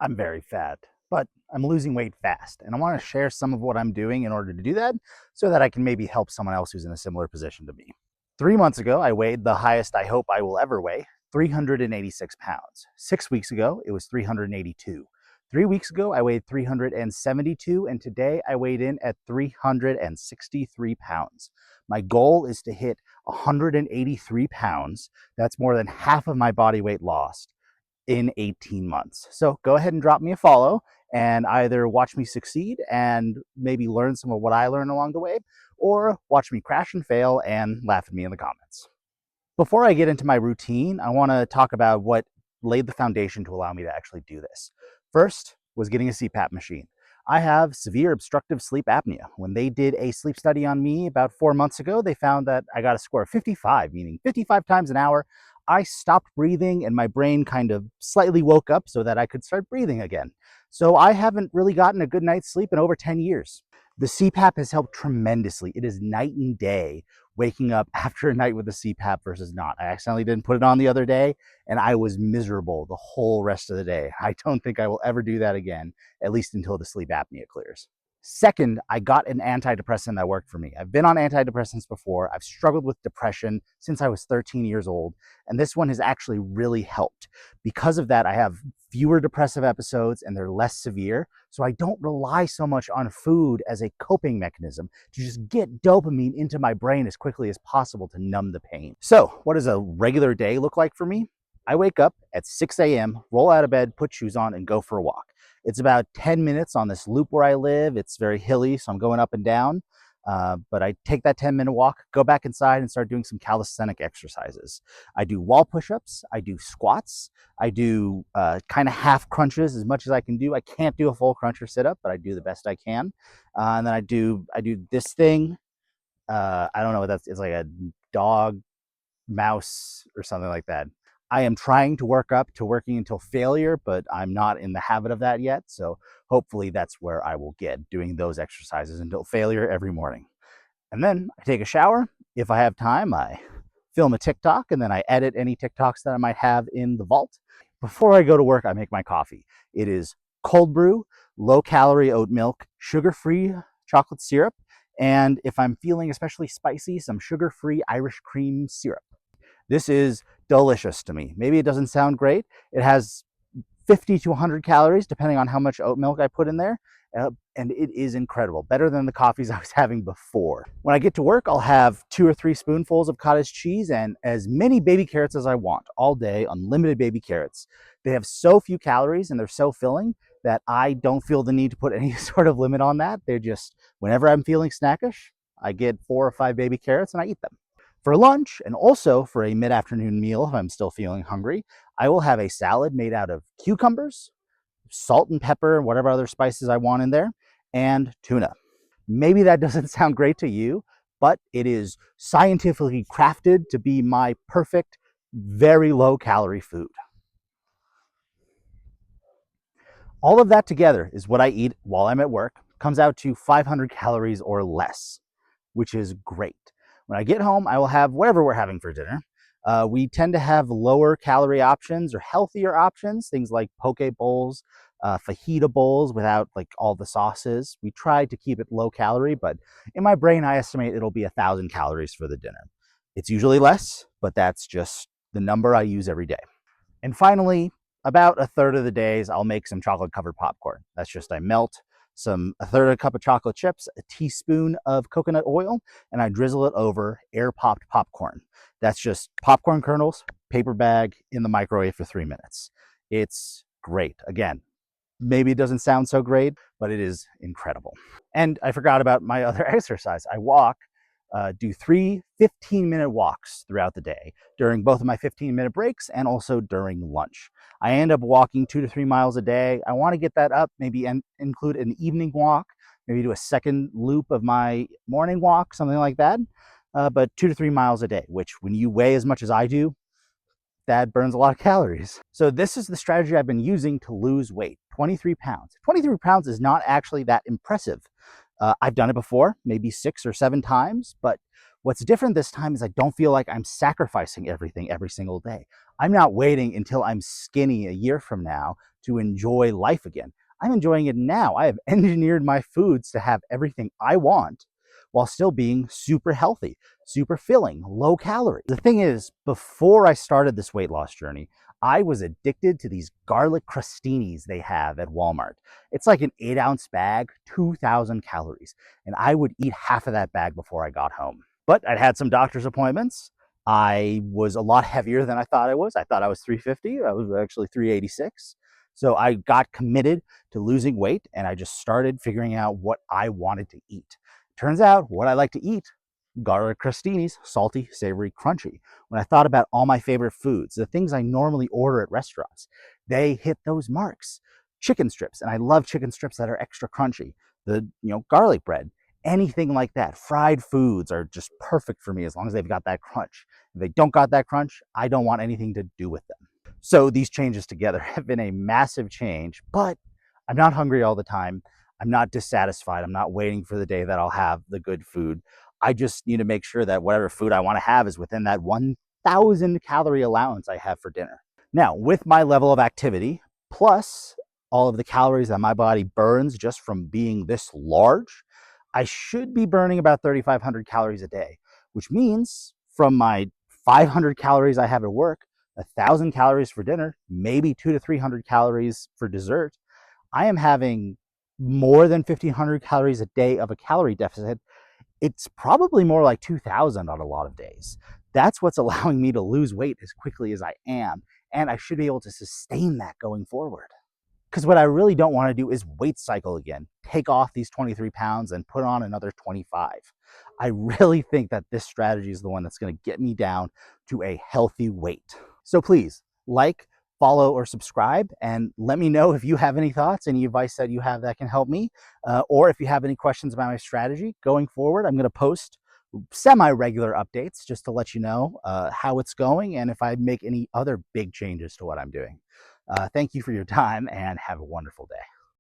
I'm very fat, but I'm losing weight fast. And I want to share some of what I'm doing in order to do that so that I can maybe help someone else who's in a similar position to me. 3 months ago, I weighed the highest I hope I will ever weigh, 386 pounds. 6 weeks ago, it was 382. 3 weeks ago, I weighed 372, and today I weighed in at 363 pounds. My goal is to hit 183 pounds. That's more than half of my body weight lost in 18 months. So go ahead and drop me a follow and either watch me succeed and maybe learn some of what I learned along the way, or watch me crash and fail and laugh at me in the comments. Before I get into my routine, I want to talk about what laid the foundation to allow me to actually do this. First was getting a CPAP machine. I have severe obstructive sleep apnea. When they did a sleep study on me about 4 months ago, they found that I got a score of 55, meaning 55 times an hour. I stopped breathing and my brain kind of slightly woke up so that I could start breathing again. So I haven't really gotten a good night's sleep in over 10 years. The CPAP has helped tremendously. It is night and day waking up after a night with a CPAP versus not. I accidentally didn't put it on the other day and I was miserable the whole rest of the day. I don't think I will ever do that again, at least until the sleep apnea clears. Second, I got an antidepressant that worked for me. I've been on antidepressants before. I've struggled with depression since I was 13 years old, and this one has actually really helped. Because of that, I have fewer depressive episodes and they're less severe, so I don't rely so much on food as a coping mechanism to just get dopamine into my brain as quickly as possible to numb the pain. So, what does a regular day look like for me? I wake up at 6 a.m., roll out of bed, put shoes on, and go for a walk. It's about 10 minutes on this loop where I live. It's very hilly, so I'm going up and down. But I take that 10-minute walk, go back inside, and start doing some calisthenic exercises. I do wall push-ups, I do squats, I do kind of half crunches as much as I can do. I can't do a full crunch or sit-up, but I do the best I can. And then I do this thing. I don't know what that's. It's like a dog, mouse, or something like that. I am trying to work up to working until failure, but I'm not in the habit of that yet. So hopefully that's where I will get, doing those exercises until failure every morning. And then I take a shower. If I have time, I film a TikTok and then I edit any TikToks that I might have in the vault. Before I go to work, I make my coffee. It is cold brew, low calorie oat milk, sugar free chocolate syrup, and if I'm feeling especially spicy, some sugar free Irish cream syrup. This is delicious to me. Maybe it doesn't sound great. It has 50 to 100 calories, depending on how much oat milk I put in there. And it is incredible, better than the coffees I was having before. When I get to work, I'll have 2 or 3 spoonfuls of cottage cheese and as many baby carrots as I want all day, unlimited baby carrots. They have so few calories and they're so filling that I don't feel the need to put any sort of limit on that. They're just, whenever I'm feeling snackish, I get 4 or 5 baby carrots and I eat them. For lunch, and also for a mid-afternoon meal if I'm still feeling hungry, I will have a salad made out of cucumbers, salt and pepper, whatever other spices I want in there, and tuna. Maybe that doesn't sound great to you, but it is scientifically crafted to be my perfect, very low calorie food. All of that together is what I eat while I'm at work. Comes out to 500 calories or less, which is great. When I get home, I will have whatever we're having for dinner. We tend to have lower calorie options or healthier options, things like poke bowls, fajita bowls without like all the sauces. We try to keep it low calorie, but in my brain, I estimate it'll be 1,000 calories for the dinner. It's usually less, but that's just the number I use every day. And finally, about a third of the days, I'll make some chocolate covered popcorn. That's just I melt a third of a cup of chocolate chips, a teaspoon of coconut oil, and I drizzle it over air popped popcorn. That's just popcorn kernels, paper bag in the microwave for 3 minutes. It's great. Again, maybe it doesn't sound so great, but it is incredible. And I forgot about my other exercise. I walk, do 3 15-minute walks throughout the day during both of my 15-minute breaks and also during lunch. I end up walking 2 to 3 miles a day. I want to get that up, maybe include an evening walk, maybe do a second loop of my morning walk, something like that. But 2 to 3 miles a day, which when you weigh as much as I do, that burns a lot of calories. So this is the strategy I've been using to lose weight, 23 pounds. 23 pounds is not actually that impressive. I've done it before, maybe 6 or 7 times, but what's different this time is I don't feel like I'm sacrificing everything every single day. I'm not waiting until I'm skinny a year from now to enjoy life again. I'm enjoying it now. I have engineered my foods to have everything I want while still being super healthy, super filling, low calorie. The thing is, before I started this weight loss journey, I was addicted to these garlic crostinis they have at Walmart. It's like an 8-ounce bag, 2,000 calories, and I would eat half of that bag before I got home. But I'd had some doctor's appointments. I was a lot heavier than I thought I was. I thought I was 350. I was actually 386. So I got committed to losing weight, and I just started figuring out what I wanted to eat. Turns out what I like to eat, garlic crostinis, salty, savory, crunchy. When I thought about all my favorite foods, the things I normally order at restaurants, they hit those marks. Chicken strips, and I love chicken strips that are extra crunchy. The garlic bread, anything like that. Fried foods are just perfect for me as long as they've got that crunch. If they don't got that crunch, I don't want anything to do with them. So these changes together have been a massive change, but I'm not hungry all the time. I'm not dissatisfied. I'm not waiting for the day that I'll have the good food. I just need to make sure that whatever food I want to have is within that 1,000 calorie allowance I have for dinner. Now, with my level of activity, plus all of the calories that my body burns just from being this large, I should be burning about 3,500 calories a day, which means from my 500 calories I have at work, 1,000 calories for dinner, maybe 200 to 300 calories for dessert, I am having more than 1,500 calories a day of a calorie deficit. It's probably more like 2,000 on a lot of days. That's what's allowing me to lose weight as quickly as I am, and I should be able to sustain that going forward. Because what I really don't want to do is weight cycle again, take off these 23 pounds and put on another 25. I really think that this strategy is the one that's going to get me down to a healthy weight. So please like, follow, or subscribe, and let me know if you have any thoughts, any advice that you have that can help me, or if you have any questions about my strategy going forward. I'm going to post semi-regular updates just to let you know how it's going and if I make any other big changes to what I'm doing. Thank you for your time and have a wonderful day.